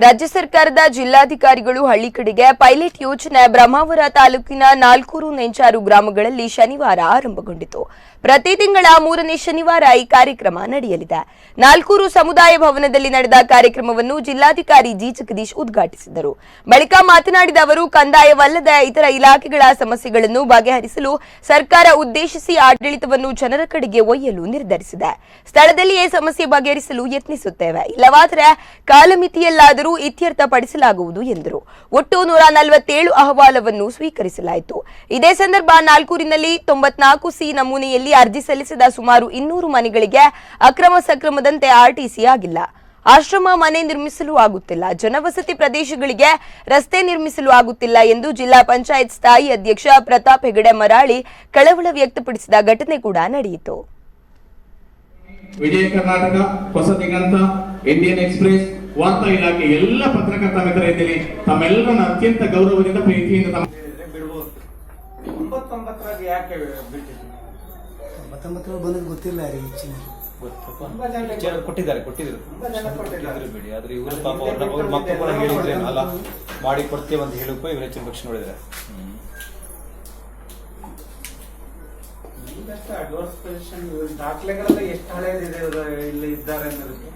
ರಾಜ್ಯ ಸರ್ಕಾರದ ಜಿಲ್ಲಾಧಿಕಾರಿಗಳು ಹಳ್ಳಿ ಕಡೆಗೆ ಪೈಲಟ್ ಯೋಜನೆ ಬ್ರಹ್ಮಾವರ ತಾಲೂಕಿನ ನಾಲ್ಕೂರು ನೆಂಚಾರು ಗ್ರಾಮಗಳಲ್ಲಿ ಶನಿವಾರ ಆರಂಭಗೊಂಡಿತು. ಪ್ರತಿ ತಿಂಗಳ 3ನೇ ಶನಿವಾರ ಈ ಕಾರ್ಯಕ್ರಮ ನಡೆಯಲಿದೆ. ನಾಲ್ಕೂರು ಸಮುದಾಯ ಭವನದಲ್ಲಿ ನಡೆದ ಕಾರ್ಯಕ್ರಮವನ್ನು ಜಿಲ್ಲಾಧಿಕಾರಿ ಜಿ ಜಗದೀಶ್ ಉದ್ಘಾಟಿಸಿದರು. ಬಳಿಕ ಮಾತನಾಡಿದ ಅವರು, ಕಂದಾಯವಲ್ಲದ ಇತರ ಇಲಾಖೆಗಳ ಸಮಸ್ಯೆಗಳನ್ನು ಬಗೆಹರಿಸಲು ಸರ್ಕಾರ ಉದ್ದೇಶಿಸಿ ಆಡಳಿತವನ್ನು ಜನರ ಕಡೆಗೆ ಒಯ್ಯಲು ನಿರ್ಧರಿಸಿದೆ. ಸ್ಥಳದಲ್ಲಿಯೇ ಸಮಸ್ಯೆ ಬಗೆಹರಿಸಲು ಯತ್ನಿಸುತ್ತೇವೆ, ಇಲ್ಲವಾದರೆ ಕಾಲಮಿತಿಯಲ್ಲಾದರೂ ಇತ್ಯರ್ಥಪಡಿಸಲಾಗುವುದು ಎಂದರು. ಒಟ್ಟು 147 ಅಹವಾಲವನ್ನು ಸ್ವೀಕರಿಸಲಾಯಿತು. ಇದೇ ಸಂದರ್ಭ ನಾಲ್ಕೂರಿನಲ್ಲಿ 94ಸಿ ನಮೂನೆಯಲ್ಲಿ ಅರ್ಜಿ ಸಲ್ಲಿಸಿದ ಸುಮಾರು 200 ಮನೆಗಳಿಗೆ ಅಕ್ರಮ ಸಕ್ರಮದಂತೆ ಆರ್ಟಿಸಿ ಆಗಿಲ್ಲ. ಆಶ್ರಮ ಮನೆ ನಿರ್ಮಿಸಲು ಆಗುತ್ತಿಲ್ಲ, ಜನವಸತಿ ಪ್ರದೇಶಗಳಿಗೆ ರಸ್ತೆ ನಿರ್ಮಿಸಲು ಆಗುತ್ತಿಲ್ಲ ಎಂದು ಜಿಲ್ಲಾ ಪಂಚಾಯತ್ ಸ್ಥಾಯಿ ಅಧ್ಯಕ್ಷ ಪ್ರತಾಪ್ ಹೆಗಡೆ ಮರಾಳಿ ಕಳವಳ ವ್ಯಕ್ತಪಡಿಸಿದ ಘಟನೆ ಕೂಡ ನಡೆಯಿತು. ವಿಜಯ ಕರ್ನಾಟಕ, ಹೊಸ ದಿಗಂತ, ಇಂಡಿಯನ್ ಎಕ್ಸ್‌ಪ್ರೆಸ್, ವಾರ್ತಾ ಇಲಾಖೆ ಎಲ್ಲ ಪತ್ರಕರ್ತ ಮಿತ್ರ ಇದ್ದೀನಿ. ತಮ್ಮೆಲ್ಲರನ್ನ ಅತ್ಯಂತ ಗೌರವದಿಂದ ಪ್ರೀತಿಯಿಂದ ಬಿಡಬಹುದು. 99 ಯಾಕೆ ಬಿಟ್ಟಿದ್ದೀವಿ? 99 ಬಂದ್ರೆ ಗೊತ್ತಿಲ್ಲ ರೀ. ಕೊಟ್ಟಿದ್ದಾರೆ ಬಿಡಿ. ಆದ್ರೆ ಇವರು ಪಾಪ ಅವ್ರ ಮಕ್ಕಳು ಕೂಡ ಹೇಳಿದ್ರೆ ಅಲ್ಲ ಮಾಡಿ ಕೊಡ್ತೇವೆ ಅಂತ ಹೇಳಕ್ಕೂ ಇವ್ರ ಹೆಚ್ಚಿನ ಪಕ್ಷ ನೋಡಿದ್ರೆ ಅಡ್ವಾನ್ಸ್ ಪೊಸಿಷನ್ ದಾಖಲೆಗಳೆಲ್ಲ ಎಷ್ಟು ಹಳೆಯದಿದೆ ಇಲ್ಲಿ ಇದ್ದಾರೆ ಅನ್ನೋದಕ್ಕೆ